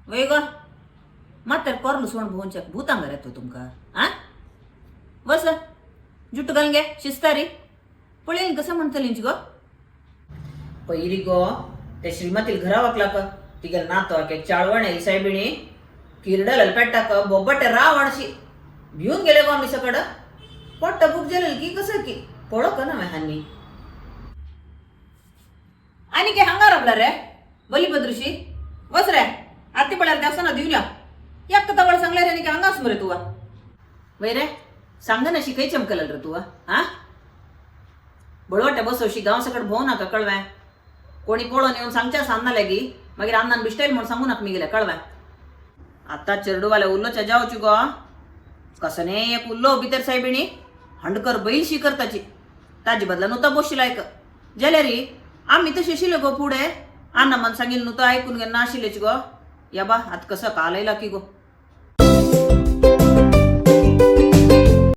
वय ग म्हातार कोरलो सोण भोवनच्या भूतांगर येतो तुमका आ बस जुट्टू घालून घे शिस्तारी पळेल कसं म्हणतली गो पहिली गो त्या श्रीमतील घरा वाकला का तिगे नातो के चाळवणे साहेबिणी किरडल पेटाक बोबटे रावणशी भिवून गेले गो आम्ही सकड पोट्ट बुक झालेल की कसं की पळो का ना हानी आणि काय हंगार आपला रे बलिपद्रुशी बस रे आरती पळायला देवस्थाना देऊन या तवळ सांगल्या रे काय हंगास मरे तुवा वय रे सांग ना शिकाय चमकल रे तुवा हा बळवट्या बसवशी गाव सकड भोव नाका कळवाय कोणी पळून येऊन सांगच्या सांगना लागी मागीर अन्नान बिस्टाईल म्हणून सांगू नाका मी गेल्या कळवाय आता चेरडूवाल्या उल्लोच्या जावची गो कसने एक उल्लो भितर साहेबिणी हंडकर बैल शी करताची ताजी बदला नुता बोशी लायक जाल्या रे आम्ही तशी शिले गो पुढे अण्णा मन सांगेल नुता ऐकून घे ना शिलेच गो या बा आता कसं कालायला की गो